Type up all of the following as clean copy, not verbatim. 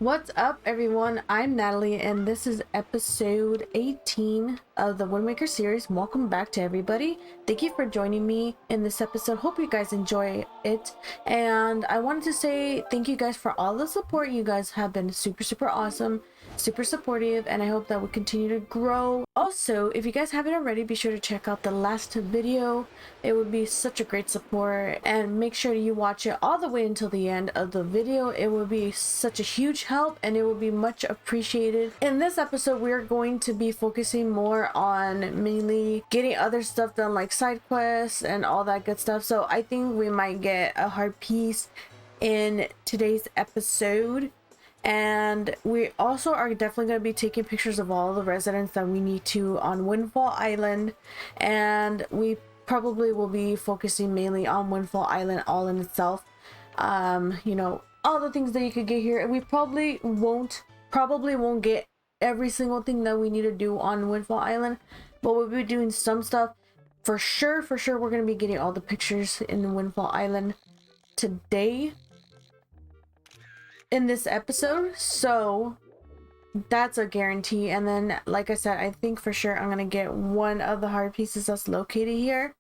What's up, everyone? I'm Natalie, and this is episode 18 of the Wind Waker series. Welcome back to everybody. Thank you for joining me in this episode. Hope you guys enjoy it. And I wanted to say thank you guys for all the support. You guys have been super awesome, super supportive, and I hope that we continue to grow. Also, if you guys haven't already, be sure to check out the last video. It would be such a great support, and make sure you watch it all the way until the end of the video. It would be such a huge help, and it will be much appreciated. In this episode, we are going to be focusing more on mainly getting other stuff done, like side quests and all that good stuff. So I think we might get a hard piece in today's episode. And we also are definitely going to be taking pictures of all the residents that we need to on Windfall Island, and we probably will be focusing mainly on Windfall Island all in itself. You know, all the things that you could get here, and we probably won't get every single thing that we need to do on Windfall Island, but we'll be doing some stuff for sure. We're going to be getting all the pictures in Windfall Island today in this episode, so that's a guarantee. And then, like I said, I think for sure I'm gonna get one of the hard pieces that's located here.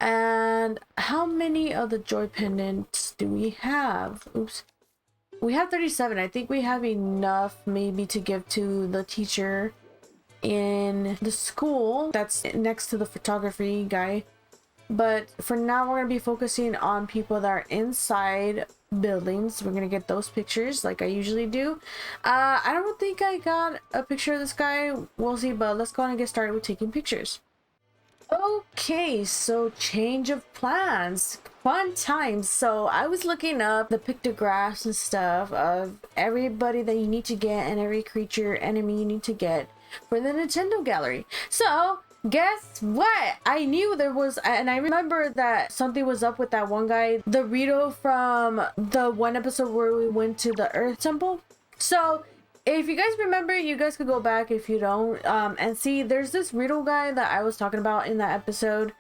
And how many of the joy pendants do we have? Oops, we have 37. I think we have enough maybe to give to the teacher in the school that's next to the photography guy. But for now, we're gonna be focusing on people that are inside buildings. We're gonna get those pictures like I usually do. I don't think I got a picture of this guy. We'll see, but let's go on and get started with taking pictures. Okay, so change of plans, fun times. So I was looking up the pictographs and stuff of everybody that you need to get and every creature enemy you need to get for the Nintendo gallery. So guess what? I knew there was, and I remember that something was up with that one guy, the Rito from the one episode where we went to the Earth Temple. So if you guys remember, you guys could go back if you don't, and see there's this Rito guy that I was talking about in that episode,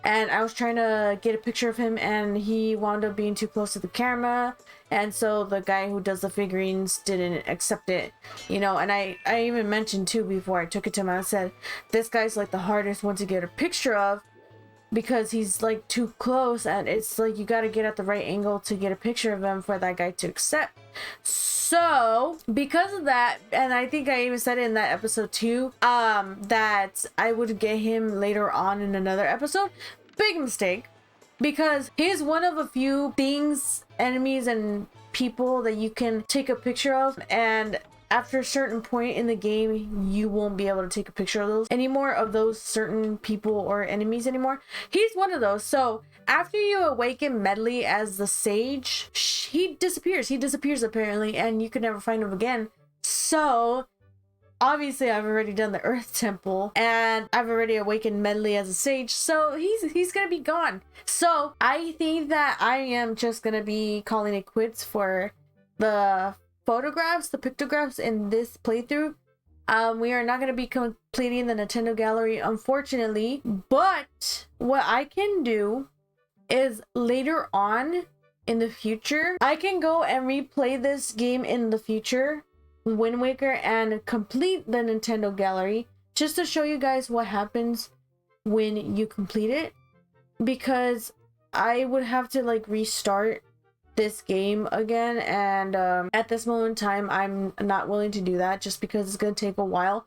and I was trying to get a picture of him, and he wound up being too close to the camera, and so the guy who does the figurines didn't accept it, you know. And I even mentioned too before I took it to him, I said this guy's like the hardest one to get a picture of because he's like too close, and it's like you got to get at the right angle to get a picture of him for that guy to accept. So because of that, and I think I even said it in that episode too, that I would get him later on in another episode. Big mistake, because he's one of a few things, enemies and people that you can take a picture of, and after a certain point in the game you won't be able to take a picture of those anymore, of those certain people or enemies anymore. He's one of those. So after you awaken Medley as the sage, he disappears apparently, and you could never find him again. So obviously I've already done the Earth Temple, and I've already awakened Medley as a sage, so he's gonna be gone. So I think that I am just gonna be calling it quits for the photographs, the pictographs in this playthrough. We are not going to be completing the Nintendo gallery, unfortunately, but what I can do is later on in the future, I can go and replay this game in the future, Wind Waker, and complete the Nintendo gallery just to show you guys what happens when you complete it, because I would have to like restart this game again, and at this moment in time I'm not willing to do that just because it's gonna take a while,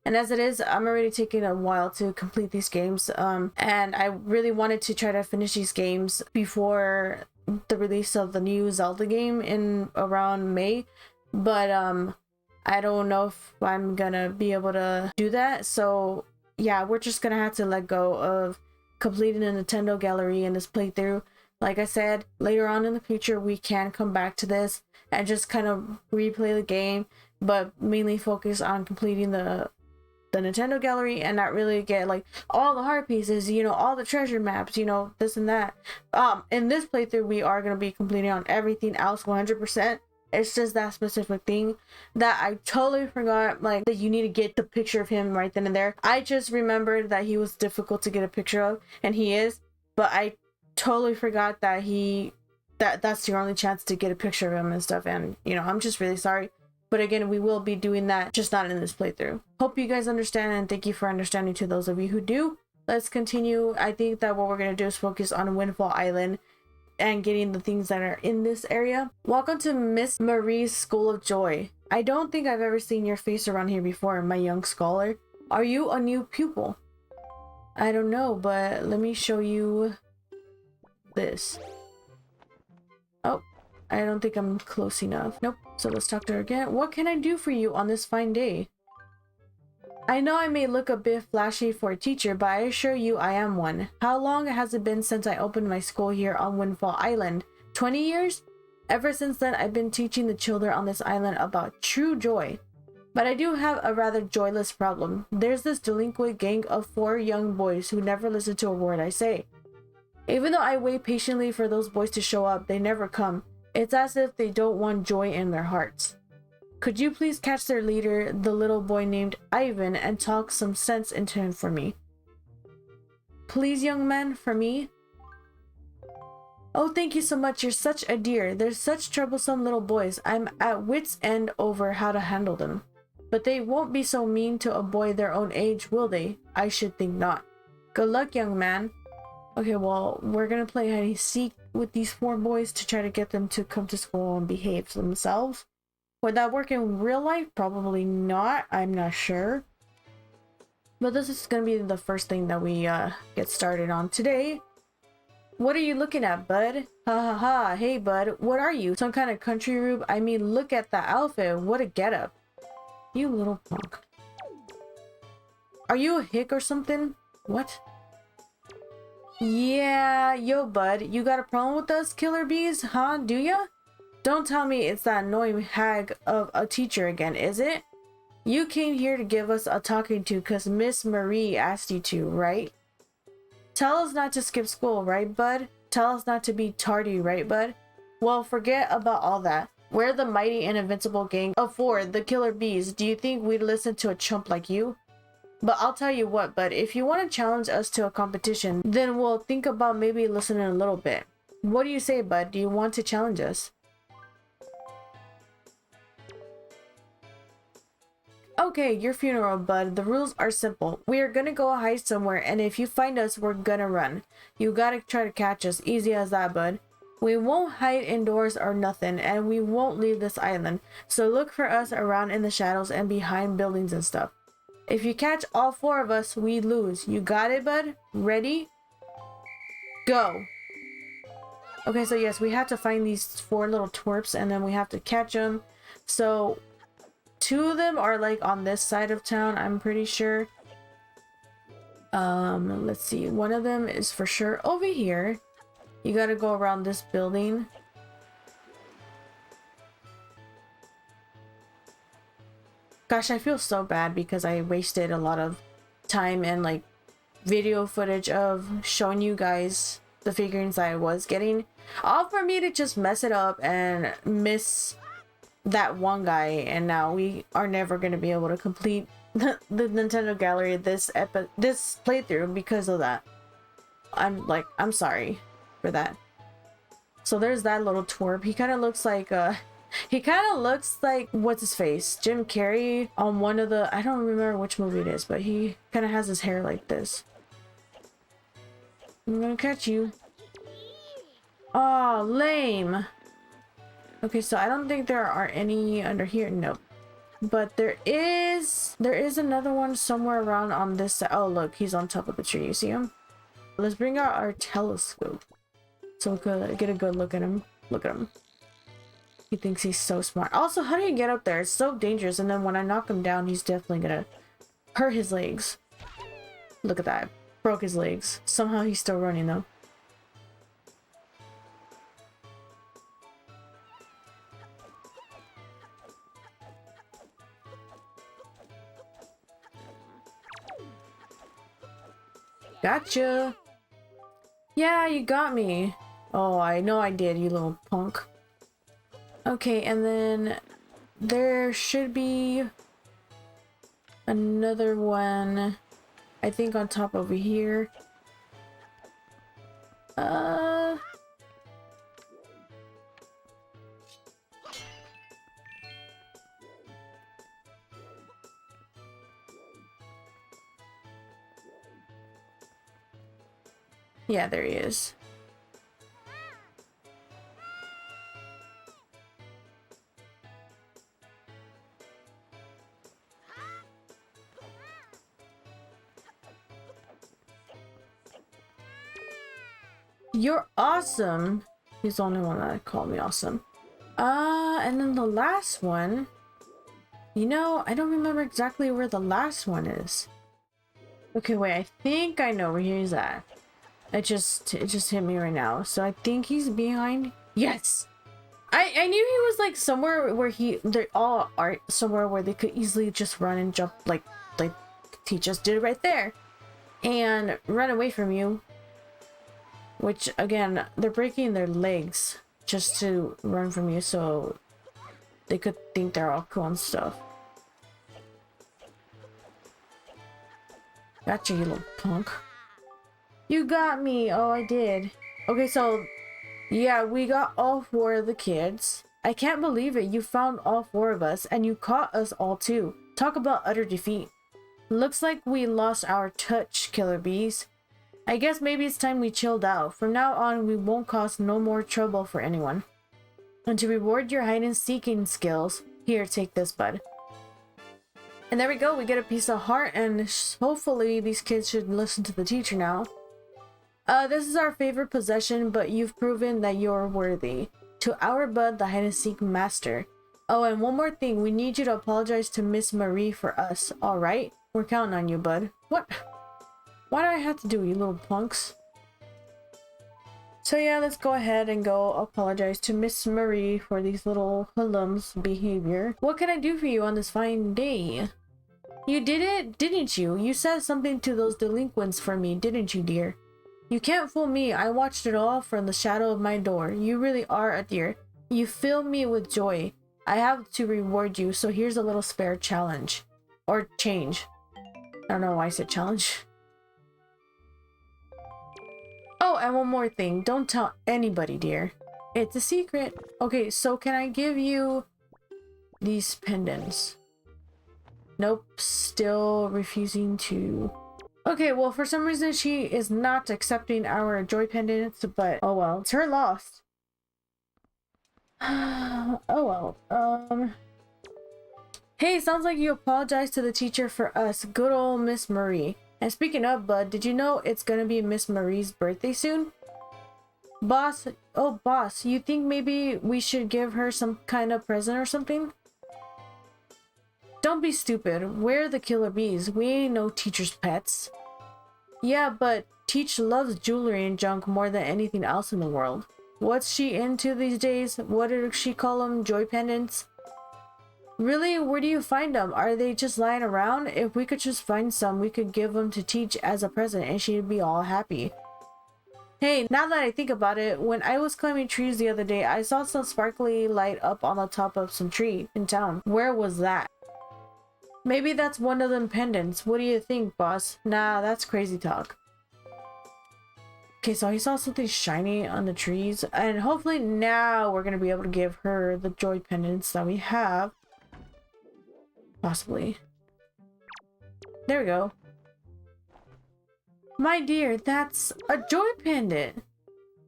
and as it is, I'm already taking a while to complete these games, and I really wanted to try to finish these games before the release of the new Zelda game in around May, but I don't know if I'm gonna be able to do that. So yeah, we're just gonna have to let go of completing the Nintendo gallery in this playthrough. Like I said, later on in the future we can come back to this and just kind of replay the game, but mainly focus on completing the Nintendo gallery and not really get like all the hard pieces, you know, all the treasure maps, you know, this and that. In this playthrough we are going to be completing on everything else 100%. It's just that specific thing that I totally forgot, like that you need to get the picture of him right then and there. I just remembered that he was difficult to get a picture of, and he is, but I totally forgot that that's your only chance to get a picture of him and stuff. And you know, I'm just really sorry. But again, we will be doing that, just not in this playthrough. Hope you guys understand, and thank you for understanding to those of you who do. Let's continue. I think that what we're going to do is focus on Windfall Island and getting the things that are in this area. Welcome to Miss Marie's School of Joy. I don't think I've ever seen your face around here before, my young scholar. Are you a new pupil? I don't know, but let me show you this. Oh, I don't think I'm close enough. Nope. So let's talk to her again. What can I do for you on this fine day? I know I may look a bit flashy for a teacher, but I assure you I am one. How long has it been since I opened my school here on Windfall Island? 20 years? Ever since then, I've been teaching the children on this island about true joy. But I do have a rather joyless problem. There's this delinquent gang of 4 young boys who never listen to a word I say. Even though I wait patiently for those boys to show up, they never come. It's as if they don't want joy in their hearts. Could you please catch their leader, the little boy named Ivan, and talk some sense into him for me? Please, young man, for me? Oh, thank you so much. You're such a dear. They're such troublesome little boys. I'm at wit's end over how to handle them. But they won't be so mean to a boy their own age, will they? I should think not. Good luck, young man. Okay, well, we're gonna play hide and seek with these 4 boys to try to get them to come to school and behave themselves. Would that work in real life? Probably not. I'm not sure. But this is gonna be the first thing that we get started on today. What are you looking at, bud? Ha ha ha. Hey, bud. What are you? Some kind of country rube? I mean, look at that outfit. What a getup. You little punk. Are you a hick or something? What? Yeah, yo, bud. You got a problem with us, killer bees? Huh? Do ya? Don't tell me it's that annoying hag of a teacher again, is it? You came here to give us a talking to because Miss Marie asked you to, right? Tell us not to skip school, right, bud? Tell us not to be tardy, right, bud? Well, forget about all that. We're the mighty and invincible gang of 4, the killer bees. Do you think we'd listen to a chump like you? But I'll tell you what, bud, if you want to challenge us to a competition, then we'll think about maybe listening a little bit. What do you say, bud? Do you want to challenge us? Okay, your funeral, bud. The rules are simple. We are gonna go hide somewhere, and if you find us, we're gonna run. You gotta try to catch us. Easy as that, bud. We won't hide indoors or nothing, and we won't leave this island. So look for us around in the shadows and behind buildings and stuff. If you catch all 4 of us, we lose. You got it, bud? Ready? Go! Okay, so yes, we have to find these 4 little twerps, and then we have to catch them. So 2 of them are like on this side of town, I'm pretty sure. Let's see. One of them is for sure over here. You gotta go around this building. Gosh, I feel so bad because I wasted a lot of time and like video footage of showing you guys the figurines I was getting. All for me to just mess it up and miss that one guy, and now we are never going to be able to complete the Nintendo Gallery this playthrough because of that. I'm sorry for that. So there's that little twerp. He kind of looks like what's his face, Jim Carrey on one of the, I don't remember which movie it is, but he kind of has his hair like this. I'm gonna catch you. Oh, lame. Okay, so I don't think there are any under here. Nope. But there is another one somewhere around on this side. Oh, look, he's on top of the tree. You see him? Let's bring out our telescope so we could get a good look at him. Look at him. He thinks he's so smart. Also, how do you get up there? It's so dangerous. And then when I knock him down, he's definitely gonna hurt his legs. Look at that. Broke his legs. Somehow he's still running though. Gotcha. Yeah, you got me. Oh, I know I did, you little punk. Okay, and then there should be another one, I think, on top over here. Yeah, there he is. You're awesome. He's the only one that called me awesome. And then the last one. You know, I don't remember exactly where the last one is. Okay, wait, I think I know where he's at. It just hit me right now. So I think he's behind. Yes! I knew he was like somewhere where they all are somewhere where they could easily just run and jump like he just did right there. And run away from you. Which again, they're breaking their legs just to run from you so they could think they're all cool and stuff. Gotcha, you little punk. You got me. Oh, I did. Okay, so yeah, we got all 4 of the kids. I can't believe it. You found all 4 of us and you caught us all too. Talk about utter defeat. Looks like we lost our touch, killer bees. I guess maybe it's time we chilled out. From now on, we won't cause no more trouble for anyone. And to reward your hide and seeking skills, here, take this, bud. And there we go, we get a piece of heart, and hopefully these kids should listen to the teacher now. This is our favorite possession, but you've proven that you're worthy. To our bud, the hide and seek master. Oh, and one more thing, we need you to apologize to Miss Marie for us, alright? We're counting on you, bud. What? Why do I have to do, you little punks? So yeah, let's go ahead and go apologize to Miss Marie for these little hoodlums' behavior. What can I do for you on this fine day? You did it, didn't you? You said something to those delinquents for me, didn't you, dear? You can't fool me. I watched it all from the shadow of my door. You really are a dear. You fill me with joy. I have to reward you, so here's a little spare challenge. Or change. I don't know why I said challenge. Oh, and one more thing. Don't tell anybody, dear. It's a secret. Okay, so can I give you these pendants? Nope, still refusing to. Okay, well, for some reason she is not accepting our joy pendants, but oh well, it's her loss. Oh well, Hey, sounds like you apologized to the teacher for us. Good old Miss Marie. And speaking of, bud, did you know it's gonna be Miss Marie's birthday soon? Boss, oh boss, you think maybe we should give her some kind of present or something? Don't be stupid. We're the killer bees. We ain't no teacher's pets. Yeah, but Teach loves jewelry and junk more than anything else in the world. What's she into these days? What did she call them? Joy pendants? Really? Where do you find them? Are they just lying around? If we could just find some, we could give them to Teach as a present and she'd be all happy. Hey, now that I think about it, when I was climbing trees the other day, I saw some sparkly light up on the top of some tree in town. Where was that? Maybe that's one of them pendants. What do you think, boss? Nah, that's crazy talk. Okay, so he saw something shiny on the trees, and hopefully now we're gonna be able to give her the joy pendants that we have. Possibly. There we go. My dear, that's a joy pendant.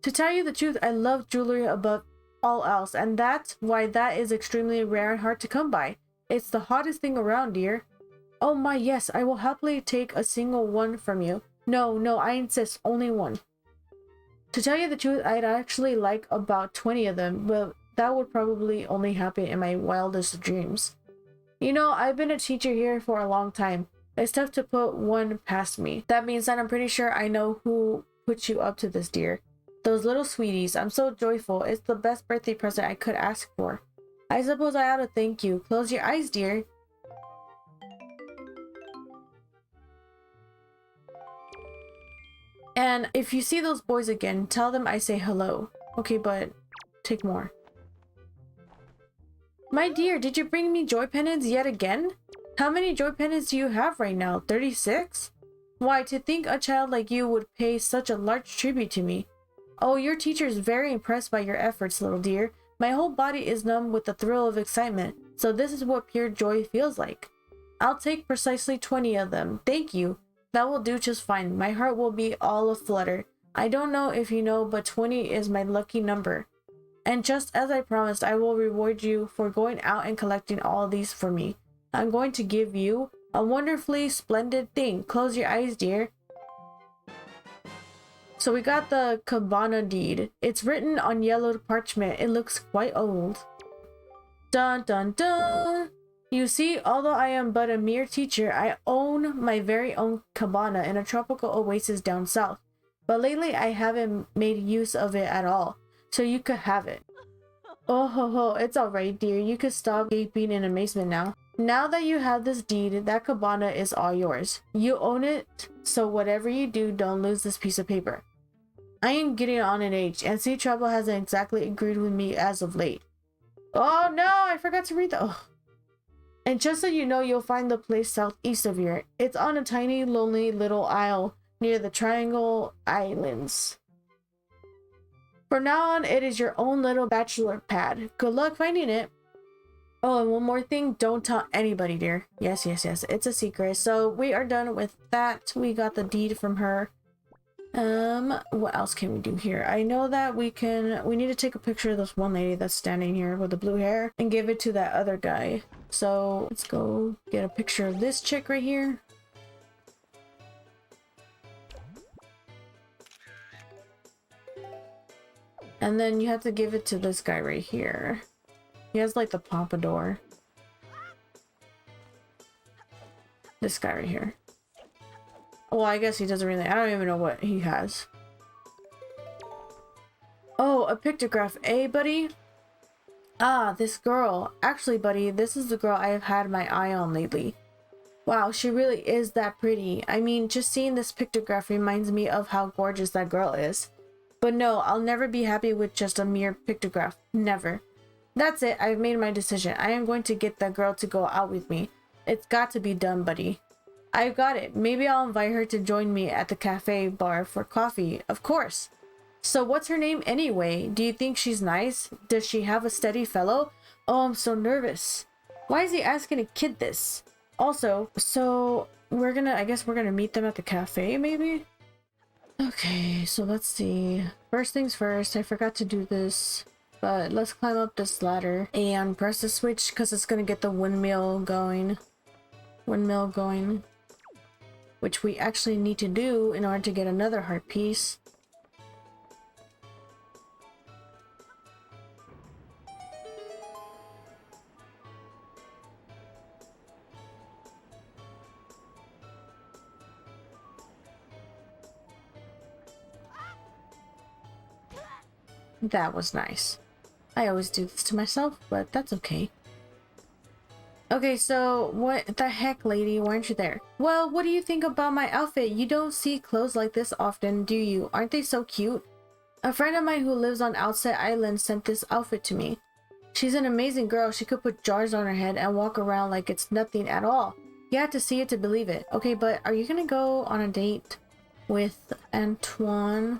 To tell you the truth, I love jewelry above all else, and that's why that is extremely rare and hard to come by. It's the hottest thing around, dear. Oh my, yes, I will happily take a single one from you. No, I insist, only one. To tell you the truth, I'd actually like about 20 of them, but that would probably only happen in my wildest dreams. You know, I've been a teacher here for a long time. It's tough to put one past me. That means that I'm pretty sure I know who put you up to this, dear. Those little sweeties, I'm so joyful. It's the best birthday present I could ask for. I suppose I ought to thank you. Close your eyes, dear. And if you see those boys again, tell them I say hello. Okay, but take more. My dear, did you bring me joy pendants yet again? How many joy pendants do you have right now? 36? Why, to think a child like you would pay such a large tribute to me. Oh, your teacher is very impressed by your efforts, little dear. My whole body is numb with the thrill of excitement, so this is what pure joy feels like. I'll take precisely 20 of them. Thank you. That will do just fine. My heart will be all aflutter. I don't know if you know, but 20 is my lucky number. And just as I promised, I will reward you for going out and collecting all these for me. I'm going to give you a wonderfully splendid thing. Close your eyes, dear. So we got the cabana deed. It's written on yellowed parchment. It looks quite old. Dun dun dun! You see, although I am but a mere teacher, I own my very own cabana in a tropical oasis down south. But lately I haven't made use of it at all, so you could have it. Oh ho ho, it's alright dear, you could stop gaping in amazement now. Now that you have this deed, that cabana is all yours. You own it, so whatever you do, don't lose this piece of paper. I am getting on in age, and Sea Trouble hasn't exactly agreed with me as of late. Oh no, I forgot to read that. Oh. And just so you know, you'll find the place southeast of here. It's on a tiny, lonely little isle near the Triangle Islands. From now on, it is your own little bachelor pad. Good luck finding it. Oh, and one more thing, don't tell anybody, dear. Yes, yes, yes, it's a secret. So we are done with that. We got the deed from her. What else can we do here? I know that we need to take a picture of this one lady that's standing here with the blue hair and give it to that other guy. So let's go get a picture of this chick right here. And then you have to give it to this guy right here. He has like the pompadour. This guy right here. Well, I guess he doesn't really, I don't even know what he has. Oh, a pictograph, eh, buddy? Ah, this girl. Actually, buddy, this is the girl I have had my eye on lately. Wow, she really is that pretty. I mean, just seeing this pictograph reminds me of how gorgeous that girl is. But no, I'll never be happy with just a mere pictograph. Never. That's it, I've made my decision. I am going to get that girl to go out with me. It's got to be done, buddy. I've got it. Maybe I'll invite her to join me at the cafe bar for coffee. Of course. So what's her name anyway? Do you think she's nice? Does she have a steady fellow? Oh, I'm so nervous. Why is he asking a kid this? Also, so I guess we're gonna meet them at the cafe maybe? Okay, so let's see. First things first, I forgot to do this. But let's climb up this ladder and press the switch because it's gonna get the windmill going. Which we actually need to do in order to get another heart piece. That was nice. I always do this to myself, but that's okay. Okay, so what the heck, lady? Why aren't you there? Well, what do you think about my outfit? You don't see clothes like this often, do you? Aren't they so cute? A friend of mine who lives on Outset Island sent this outfit to me. She's an amazing girl. She could put jars on her head and walk around like it's nothing at all. You have to see it to believe it. Okay, but are you gonna go on a date with Anton,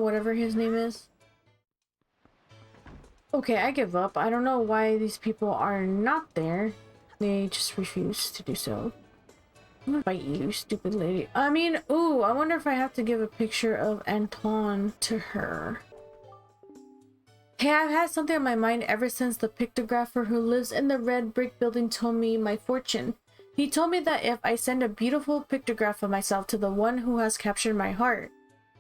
whatever his name is? Okay, I give up. I don't know why these people are not there. They just refuse to do so. I'm gonna bite you, stupid lady. I mean, ooh, I wonder if I have to give a picture of Anton to her. Hey, I've had something on my mind ever since the pictographer who lives in the red brick building told me my fortune. He told me that if I send a beautiful pictograph of myself to the one who has captured my heart,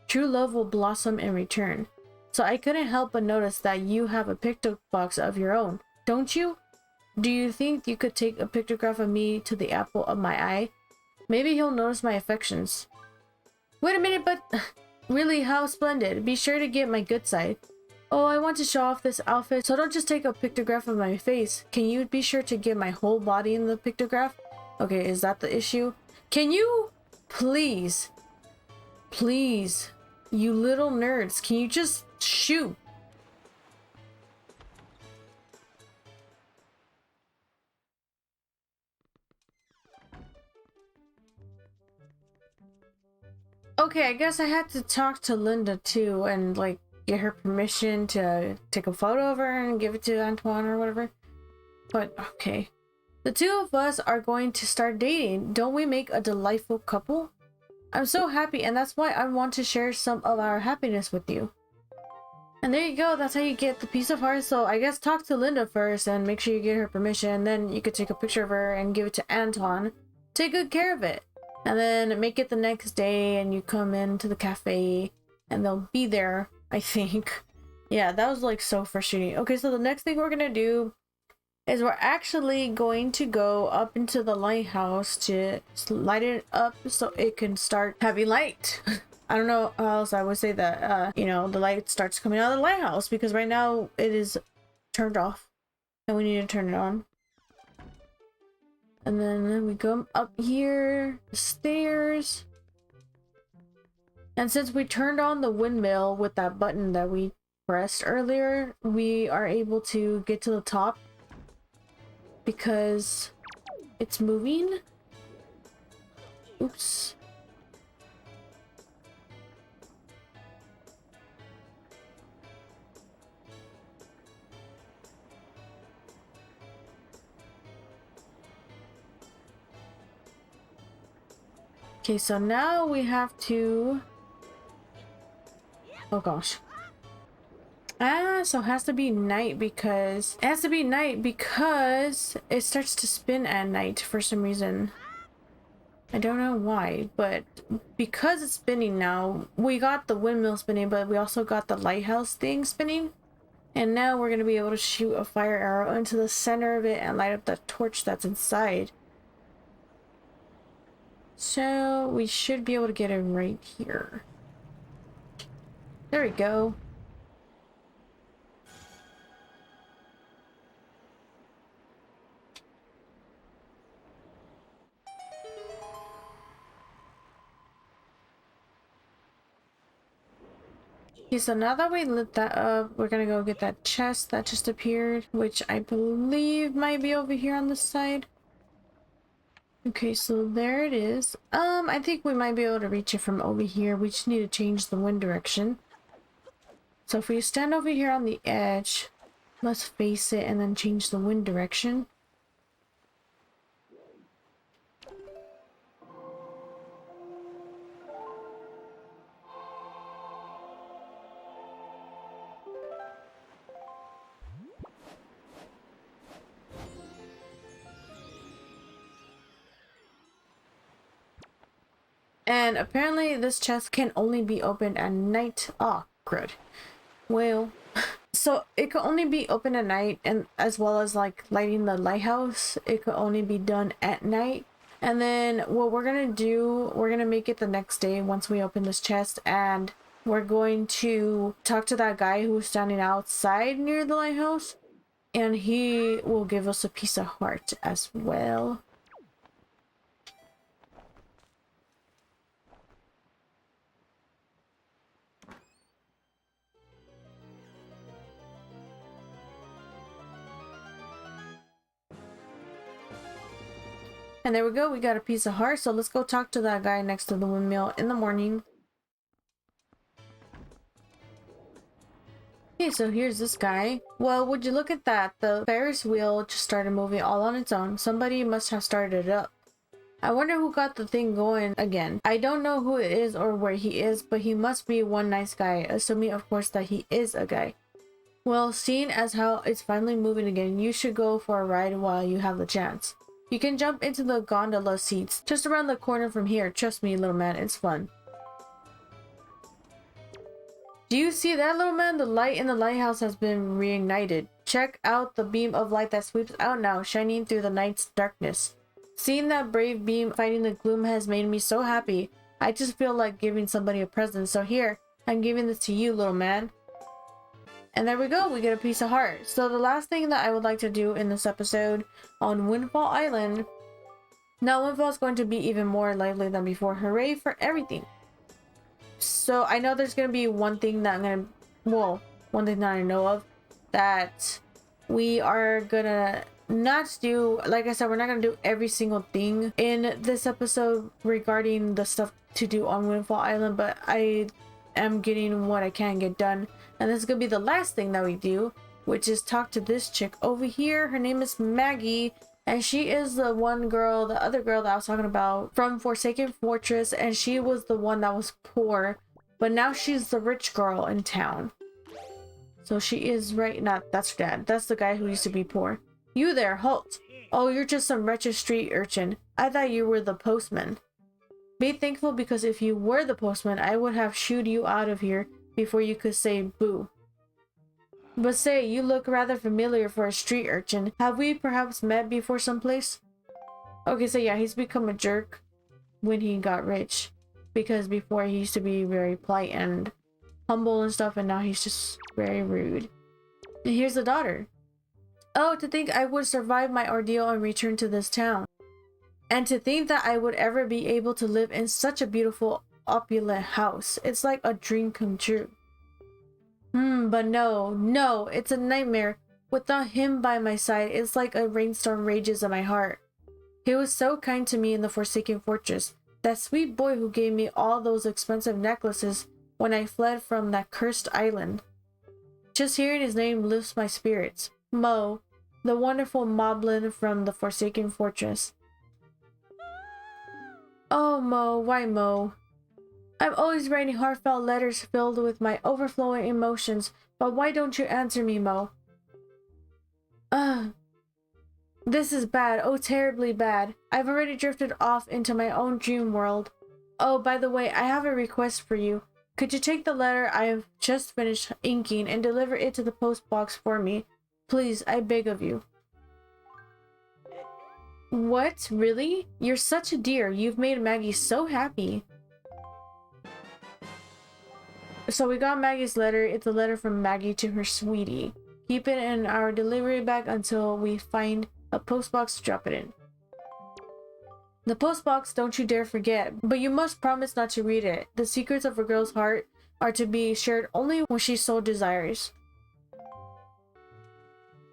true love will blossom in return. So I couldn't help but notice that you have a picto box of your own, don't you? Do you think you could take a pictograph of me to the apple of my eye? Maybe he'll notice my affections. Wait a minute, but really, how splendid. Be sure to get my good side. Oh, I want to show off this outfit, so don't just take a pictograph of my face. Can you be sure to get my whole body in the pictograph? Okay, is that the issue? Can you please, you little nerds, can you just shoot? Okay, I guess I had to talk to Linda too and like get her permission to take a photo of her and give it to Antoine or whatever. But okay. The two of us are going to start dating. Don't we make a delightful couple? I'm so happy, and that's why I want to share some of our happiness with you. And there you go, that's how you get the piece of heart. So I guess talk to Linda first and make sure you get her permission. Then you could take a picture of her and give it to Anton. Take good care of it. And then make it the next day and you come into the cafe and they'll be there, I think. Yeah, that was like so frustrating. Okay, so the next thing we're gonna do is we're actually going to go up into the lighthouse to light it up so it can start having light. I don't know how else I would say that, you know, the light starts coming out of the lighthouse, because right now it is turned off and we need to turn it on. And then we go up here, the stairs. And since we turned on the windmill with that button that we pressed earlier, we are able to get to the top because it's moving. Oops. Okay, so now we have to... Oh gosh. So it has to be night because... It has to be night because it starts to spin at night for some reason. I don't know why, but because it's spinning now, we got the windmill spinning, but we also got the lighthouse thing spinning. And now we're going to be able to shoot a fire arrow into the center of it and light up the torch that's inside. So we should be able to get it right here. There we go. Okay, so now that we lit that up, we're gonna go get that chest that just appeared, which I believe might be over here on this side. Okay, so there it is. I think we might be able to reach it from over here. We just need to change the wind direction. So if we stand over here on the edge, let's face it and then change the wind direction. And apparently this chest can only be opened at night. Oh, crud. Well, so it could only be open at night, and as well as like lighting the lighthouse, it could only be done at night. And then what we're gonna do, we're gonna make it the next day once we open this chest, and we're going to talk to that guy who's standing outside near the lighthouse, and he will give us a piece of heart as well. And there we go, we got a piece of heart. So let's go talk to that guy next to the windmill in the morning. Okay, so here's this guy. Well, would you look at that? The Ferris wheel just started moving all on its own. Somebody must have started it up. I wonder who got the thing going again. I don't know who it is or where he is, but he must be one nice guy, assuming of course that he is a guy. Well, seeing as how it's finally moving again, you should go for a ride while you have the chance. You can jump into the gondola seats just around the corner from here. Trust me, little man, it's fun. Do you see that, little man? The light in the lighthouse has been reignited. Check out the beam of light that sweeps out now, shining through the night's darkness. Seeing that brave beam fighting the gloom has made me so happy. I just feel like giving somebody a present. So here, I'm giving this to you, little man. And there we go, we get a piece of heart. So the last thing that I would like to do in this episode on Windfall Island. Now Windfall is going to be even more lively than before. Hooray for everything. So I know there's going to be one thing that one thing that I know of that we are gonna not do. Like I said, we're not gonna do every single thing in this episode regarding the stuff to do on Windfall Island, but I am getting what I can get done. And this is gonna be the last thing that we do, which is talk to this chick over here. Her name is Maggie, And she is the one girl, the other girl that I was talking about from Forsaken Fortress, and she was the one that was poor, but now she's the rich girl in town. So she is right, not, that's her dad. That's the guy who used to be poor. You there, halt! Oh, you're just some wretched street urchin. I thought you were the postman. Be thankful, because if you were the postman, I would have shooed you out of here before you could say boo. But say, you look rather familiar for a street urchin. Have we perhaps met before someplace? Okay, so yeah, he's become a jerk when he got rich. Because before he used to be very polite and humble and stuff, and now he's just very rude. And here's the daughter. Oh, to think I would survive my ordeal and return to this town. And to think that I would ever be able to live in such a beautiful, opulent house. It's like a dream come true. But no, it's a nightmare. Without him by my side, it's like a rainstorm rages in my heart. He was so kind to me in the Forsaken Fortress. That sweet boy who gave me all those expensive necklaces when I fled from that cursed island. Just hearing his name lifts my spirits. Mo, the wonderful moblin from the Forsaken Fortress. Oh, Mo, why Mo? I'm always writing heartfelt letters filled with my overflowing emotions, but why don't you answer me, Mo? This is bad, oh terribly bad. I've already drifted off into my own dream world. Oh, by the way, I have a request for you. Could you take the letter I have just finished inking and deliver it to the post box for me? Please, I beg of you. What? Really? You're such a dear. You've made Maggie so happy. So we got Maggie's letter. It's a letter from Maggie to her sweetie. Keep it in our delivery bag until we find a postbox to drop it in. The postbox, don't you dare forget, but you must promise not to read it. The secrets of a girl's heart are to be shared only when she so desires.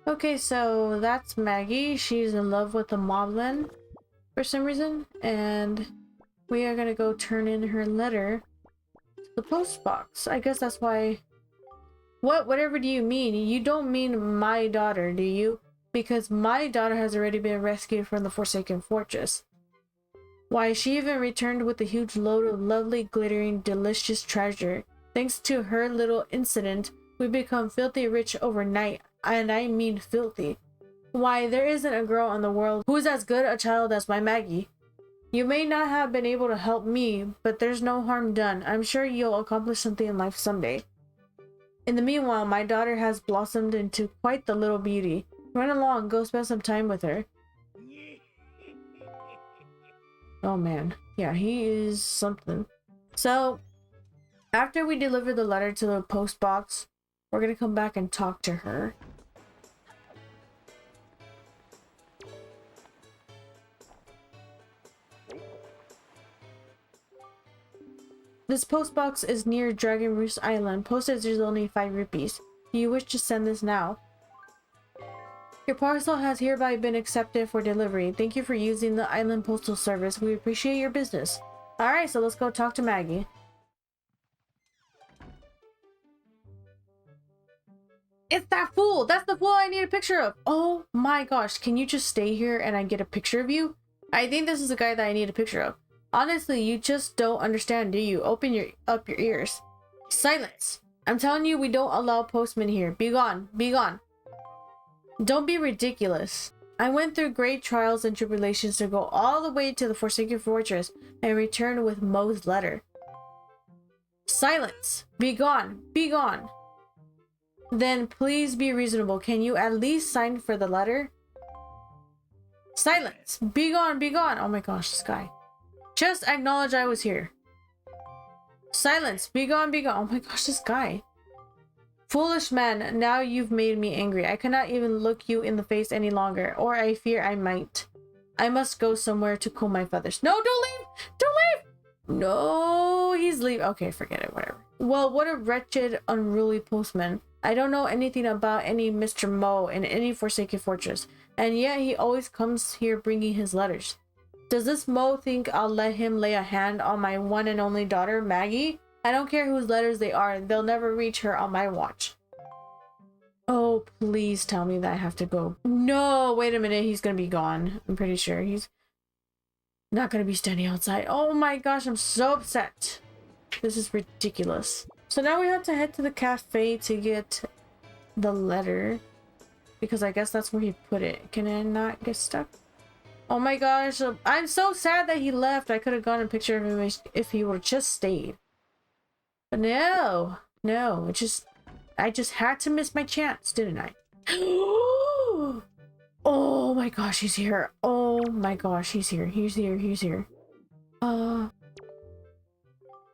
Okay, so that's Maggie. She's in love with the moblin for some reason, and we are gonna go turn in her letter. The post box. I guess that's why. Whatever do you mean? You don't mean my daughter, do you? Because my daughter has already been rescued from the Forsaken Fortress. Why, she even returned with a huge load of lovely, glittering, delicious treasure. Thanks to her little incident, we become filthy rich overnight, and I mean filthy. Why, there isn't a girl in the world who's as good a child as my Maggie. You may not have been able to help me, but there's no harm done. I'm sure you'll accomplish something in life someday. In the meanwhile, my daughter has blossomed into quite the little beauty. Run along, go spend some time with her. Oh man, yeah, he is something. So, after we deliver the letter to the post box, we're gonna come back and talk to her. This post box is near Dragon Roost Island. Postage is only 5 rupees. Do you wish to send this now? Your parcel has hereby been accepted for delivery. Thank you for using the Island Postal Service. We appreciate your business. Alright, so let's go talk to Maggie. It's that fool! That's the fool I need a picture of! Oh my gosh, can you just stay here and I get a picture of you? I think this is the guy that I need a picture of. Honestly, you just don't understand, do you? Open up your ears. Silence! I'm telling you, we don't allow postmen here. Be gone. Be gone. Don't be ridiculous. I went through great trials and tribulations to go all the way to the Forsaken Fortress and return with Mo's letter. Silence! Be gone! Be gone! Then please be reasonable. Can you at least sign for the letter? Silence! Be gone! Be gone! Oh my gosh, this guy. Just acknowledge I was here. Silence! Be gone! Be gone! Oh my gosh, this guy. Foolish man, now you've made me angry. I cannot even look you in the face any longer, or I fear I might. I must go somewhere to cool my feathers. No, don't leave! Don't leave! No, he's leaving. Okay, forget it, whatever. Well, what a wretched, unruly postman. I don't know anything about any Mr. Mo in any Forsaken Fortress, and yet he always comes here bringing his letters. Does this Mo think I'll let him lay a hand on my one and only daughter, Maggie? I don't care whose letters they are, they'll never reach her on my watch. Oh, please tell me that I have to go. No, wait a minute. He's gonna be gone. I'm pretty sure he's not gonna be standing outside. Oh my gosh, I'm so upset. This is ridiculous. So now we have to head to the cafe to get the letter, because I guess that's where he put it. Can I not get stuck? Oh my gosh, I'm so sad that he left. I could have gotten a picture of him if he would have just stayed. But no, I just had to miss my chance, didn't I? Oh my gosh, he's here. Oh my gosh, he's here. He's here.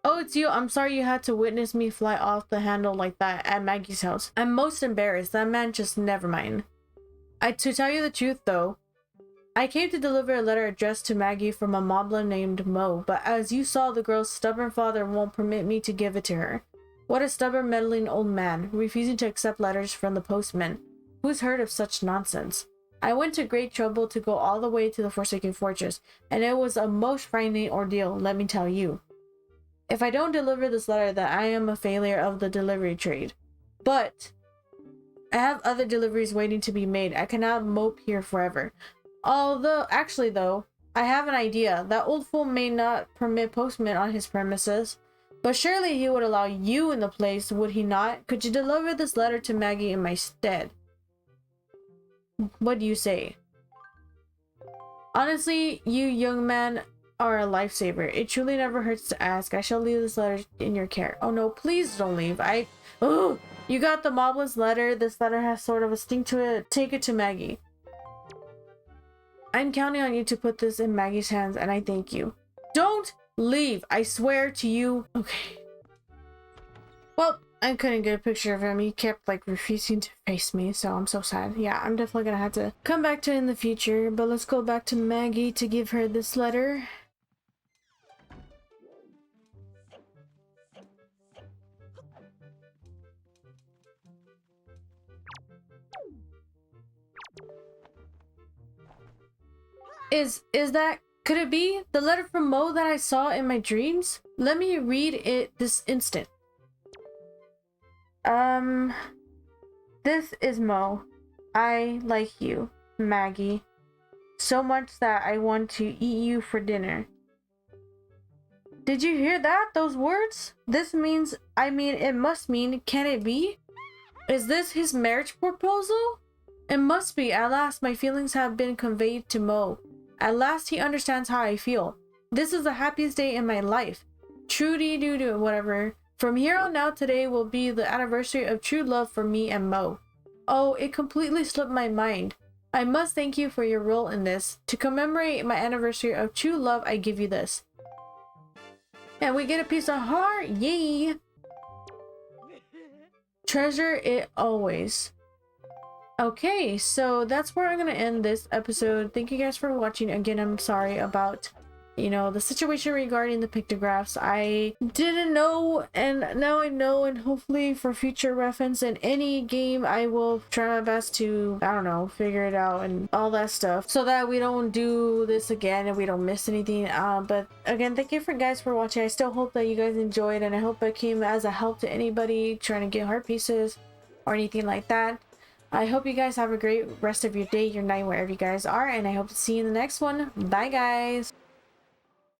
Oh, it's you. I'm sorry you had to witness me fly off the handle like that at Maggie's house. I'm most embarrassed. That man just never mind. To tell you the truth though, I came to deliver a letter addressed to Maggie from a moblin named Mo, but as you saw, the girl's stubborn father won't permit me to give it to her. What a stubborn, meddling old man, refusing to accept letters from the postman. Who's heard of such nonsense? I went to great trouble to go all the way to the Forsaken Fortress, and it was a most frightening ordeal, let me tell you. If I don't deliver this letter, then I am a failure of the delivery trade. But I have other deliveries waiting to be made. I cannot mope here forever. Although, actually though, I have an idea. That old fool may not permit postmen on his premises, but surely he would allow you in the place, would he not? Could you deliver this letter to Maggie in my stead? What do you say? Honestly, you young man are a lifesaver. It truly never hurts to ask. I shall leave this letter in your care. Oh no, please don't leave. Oh, you got the moblin's letter. This letter has sort of a sting to it. Take it to Maggie. I'm counting on you to put this in Maggie's hands, and I thank you. Don't leave, I swear to you. Okay. Well, I couldn't get a picture of him. He kept like refusing to face me, so I'm so sad. Yeah, I'm definitely gonna have to come back to it in the future, but let's go back to Maggie to give her this letter. Is that, could it be the letter from Mo that I saw in my dreams? Let me read it this instant. This is Mo. I like you, Maggie, so much that I want to eat you for dinner. Did you hear that? Those words? This means, it must mean, can it be? Is this his marriage proposal? It must be. At last, my feelings have been conveyed to Mo. At last, he understands how I feel. This is the happiest day in my life. Trudy doo doo, whatever. From here on out, today will be the anniversary of true love for me and Mo. Oh, it completely slipped my mind. I must thank you for your role in this. To commemorate my anniversary of true love, I give you this. And we get a piece of heart. Yay! Treasure it always. Okay, so that's where I'm gonna end this episode. Thank you guys for watching. Again, I'm sorry about, the situation regarding the pictographs. I didn't know, and now I know, and hopefully for future reference in any game, I will try my best to, figure it out and all that stuff, so that we don't do this again and we don't miss anything. But again, thank you guys for watching. I still hope that you guys enjoyed, and I hope it came as a help to anybody trying to get heart pieces or anything like that. I hope you guys have a great rest of your day, your night, wherever you guys are, and I hope to see you in the next one. Bye, guys!